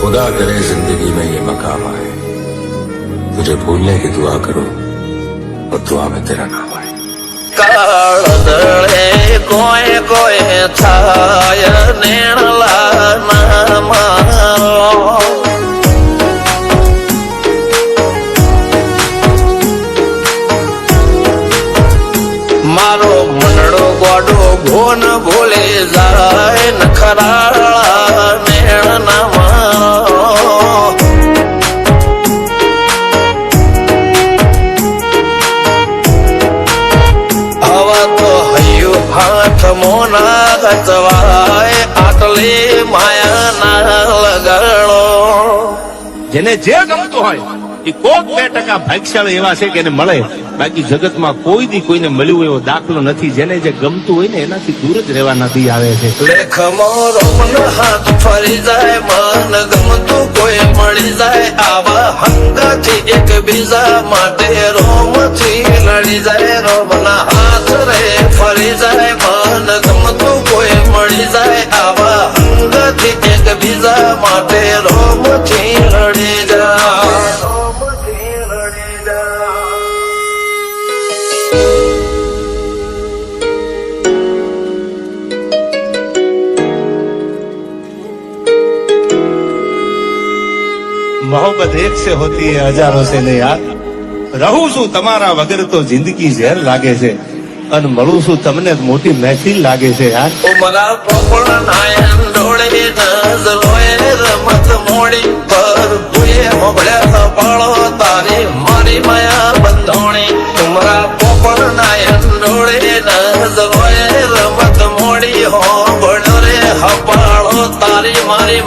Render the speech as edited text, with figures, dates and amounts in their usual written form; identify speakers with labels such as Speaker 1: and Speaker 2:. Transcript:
Speaker 1: खुदा करे जिंदगी में ये मकाम आए, तुझे भूलने की दुआ करो और दुआ में तेरा नाम आए।
Speaker 2: કાળદળે કોઈ કોઈ થાય નેણલા નામ મારો મનડો ગોડો ભોન ભૂલે જાય નખરાળા નેણ નામ હાથ મોના ગચવાય આટલે માયા ના લગાડો।
Speaker 3: જેને જે ગમતું હોય એ કોક 2% ભાગ્યશાળી એવા છે કે એને મળે, બાકી જગતમાં કોઈ દી કોઈને મળ્યું એવો દાખલો નથી। જેને જે ગમતું હોય ને એનાથી દૂર જ રહેવા નથી આવે છે।
Speaker 2: લેખમો રોમન હાથ ફરી જાય, મન ગમતું કોઈ મળી જાય, આવા હંગાથી એકબીજા માટે રોમથી લડી જાય। રોમના હાથ રે ફરી જાય, મન ગમતું કોઈ મળી જાય, આવા હંગાથી એકબીજા માટે રોમથી લડી જાય।
Speaker 3: मोहब्बत एक से होती है हजारों से नहीं यार। रहूं છું તમારા વગર તો જિંદગી ઝેર લાગે છે, અને મળું છું તમને મોટી મહેફિલ લાગે છે યાર।
Speaker 2: ઉમરા પોપડા નાયન ડોળે નજલોએ રમત મોડી પર તુએ મોગળ્યા પાળો તારી મારી માયા બંધોણી। ઉમરા પોપડા નાયન ડોળે નજલોએ રમત મોડી હો બળો રે હપાળો તારી મારી